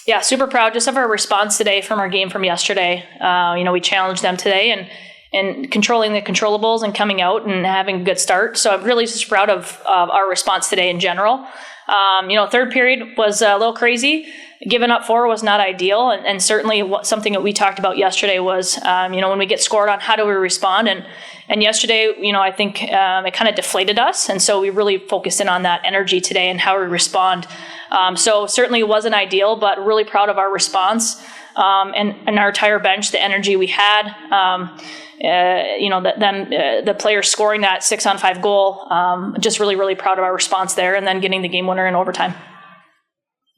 Yeah, super proud just of our response today from our game from yesterday. We challenged them today and controlling the controllables and coming out and having a good start. So I'm really just proud of our response today in general. Third period was a little crazy. Giving up 4 was not ideal. And certainly something that we talked about yesterday was, when we get scored on, how do we respond? And yesterday, I think it kind of deflated us. And so we really focused in on that energy today and how we respond. So certainly it wasn't ideal, but really proud of our response and our entire bench, the energy we had. The players scoring that 6-on-5 goal, just really, really proud of our response there, and then getting the game winner in overtime.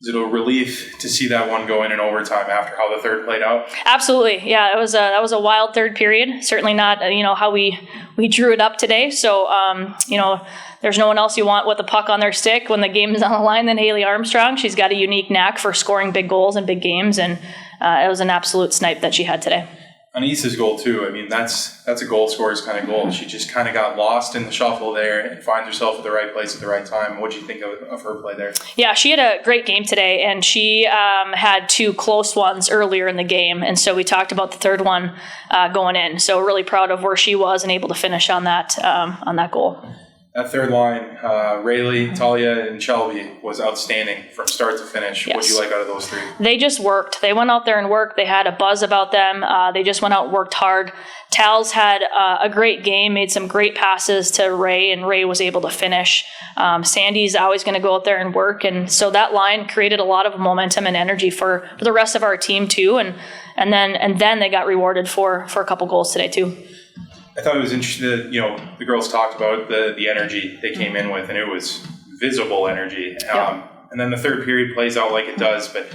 Is it a relief to see that one go in overtime after how the third played out? Absolutely, yeah. That was a wild third period. Certainly not, how we drew it up today. So, there's no one else you want with the puck on their stick when the game is on the line than Haley Armstrong. She's got a unique knack for scoring big goals in big games, and it was an absolute snipe that she had today. Anisa's goal too. I mean, that's a goal scorer's kind of goal. She just kind of got lost in the shuffle there and finds herself at the right place at the right time. What do you think of her play there? Yeah, she had a great game today, and she had 2 close ones earlier in the game, and so we talked about the third one going in. So really proud of where she was and able to finish on that goal. That third line, Rayleigh, Talia, and Shelby was outstanding from start to finish. Yes. What did you like out of those 3? They just worked. They went out there and worked. They had a buzz about them. They just went out and worked hard. Tal's had a great game, made some great passes to Ray, and Ray was able to finish. Sandy's always going to go out there and work, and so that line created a lot of momentum and energy for the rest of our team too. And then they got rewarded for a couple goals today too. I thought it was interesting that, the girls talked about the energy they came in with, and it was visible energy. And then the third period plays out like it does, but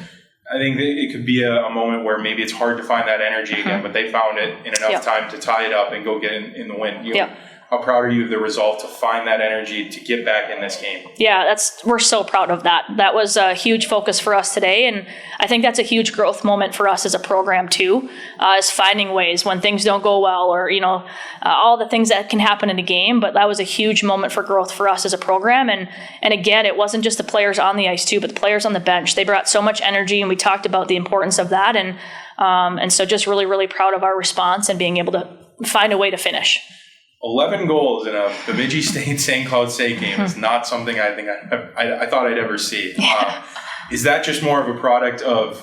I think it could be a moment where maybe it's hard to find that energy again, but they found it in enough time to tie it up and go get in the win. How proud are you of the resolve to find that energy to get back in this game? Yeah, we're so proud of that. That was a huge focus for us today, and I think that's a huge growth moment for us as a program too, is finding ways when things don't go well, or all the things that can happen in a game. But that was a huge moment for growth for us as a program, and again, it wasn't just the players on the ice too, but the players on the bench. They brought so much energy, and we talked about the importance of that, and so just really, really proud of our response and being able to find a way to finish. 11 goals in a Bemidji State St. Cloud State game is not something I think I thought I'd ever see. Is that just more of a product of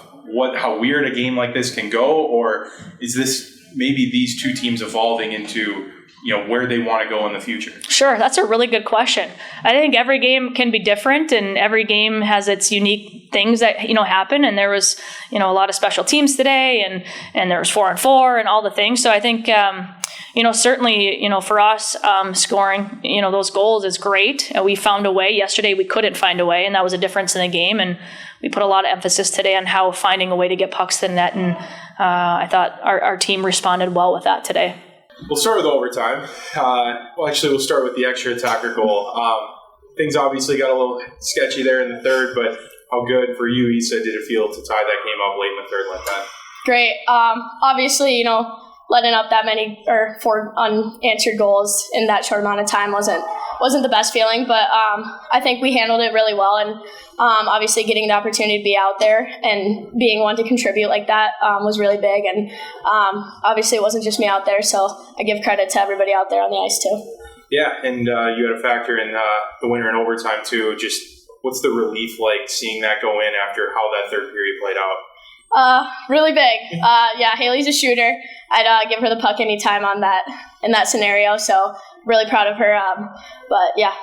how weird a game like this can go, or is this maybe these 2 teams evolving into where they want to go in the future? Sure, that's a really good question. I think every game can be different, and every game has its unique things that happen. And there was a lot of special teams today, and there was 4-on-4 and all the things. So I think certainly for us, scoring those goals is great. We found a way. Yesterday we couldn't find a way, and that was a difference in the game. And we put a lot of emphasis today on how finding a way to get pucks to the net, and I thought our team responded well with that today. We'll start with overtime. We'll start with the extra attacker goal. Things obviously got a little sketchy there in the third, but how good for you, Issa, did it feel to tie that game up late in the third like that? Great. Obviously, letting up that many or 4 unanswered goals in that short amount of time wasn't the best feeling, but I think we handled it really well, and obviously getting the opportunity to be out there and being one to contribute like that was really big, and obviously it wasn't just me out there, so I give credit to everybody out there on the ice too. Yeah, and you had a factor in the winner in overtime too. Just what's the relief like seeing that go in after how that third period played out? Really big. Haley's a shooter. I'd give her the puck anytime in that scenario, so really proud of her. But yeah.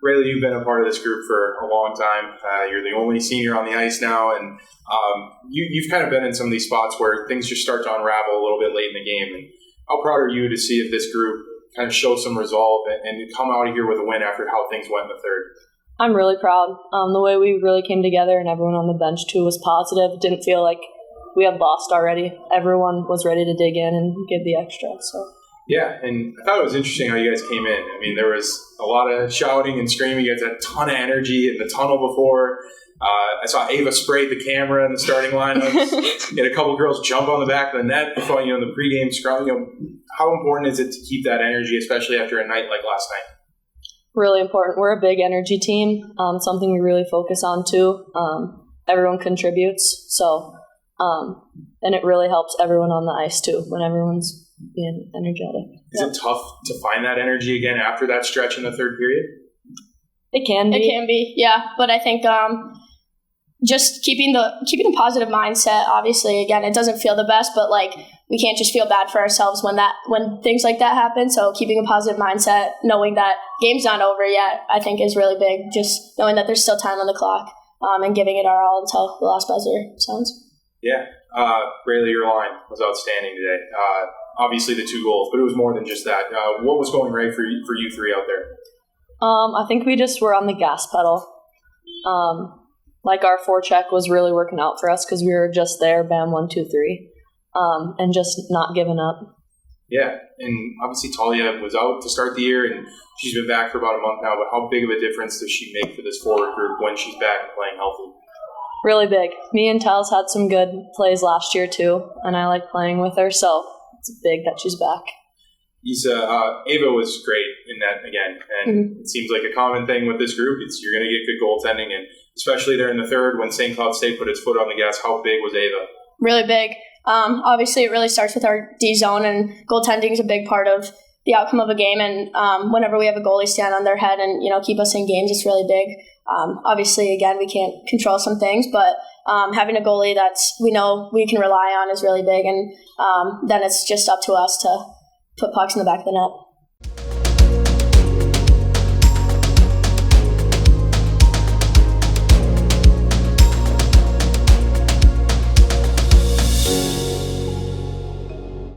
Rayleigh, you've been a part of this group for a long time. You're the only senior on the ice now, and you've kind of been in some of these spots where things just start to unravel a little bit late in the game. And how proud are you to see if this group kind of show some resolve and come out of here with a win after how things went in the third? I'm really proud. The way we really came together, and everyone on the bench too was positive. It didn't feel like we had lost already. Everyone was ready to dig in and give the extra. So. Yeah, and I thought it was interesting how you guys came in. I mean, there was a lot of shouting and screaming. You guys had a ton of energy in the tunnel before. I saw Ava spray the camera in the starting lineups. You had a couple girls jump on the back of the net before, in the pregame scrum. How important is it to keep that energy, especially after a night like last night? Really important. We're a big energy team. Something we really focus on too. everyone contributes. So, and it really helps everyone on the ice too when everyone's being energetic. Is it tough to find that energy again after that stretch in the third period? It can be. It can be, yeah. But I think just keeping a positive mindset. Obviously, again, it doesn't feel the best, but like we can't just feel bad for ourselves when things like that happen. So keeping a positive mindset, knowing that game's not over yet, I think is really big. Just knowing that there's still time on the clock, and giving it our all until the last buzzer sounds. Yeah, Rayleigh, your line was outstanding today. Obviously the 2 goals, but it was more than just that. What was going right for you three out there? I think we just were on the gas pedal. Like our forecheck was really working out for us because we were just there, bam, 1, 2, 3, and just not giving up. Yeah, and obviously Talia was out to start the year, and she's been back for about a month now, but how big of a difference does she make for this forward group when she's back and playing healthy? Really big. Me and Tals had some good plays last year too, and I like playing with her, so it's big that she's back. Ava was great in that again, and It seems like a common thing with this group. You're going to get good goaltending, and especially there in the third when St. Cloud State put its foot on the gas. How big was Ava? Really big. Obviously, it really starts with our D zone, and goaltending is a big part of the outcome of a game. And whenever we have a goalie stand on their head and keep us in games, it's really big. Obviously, again, we can't control some things, but having a goalie that's we know we can rely on is really big. And then it's just up to us to put pucks in the back of the net.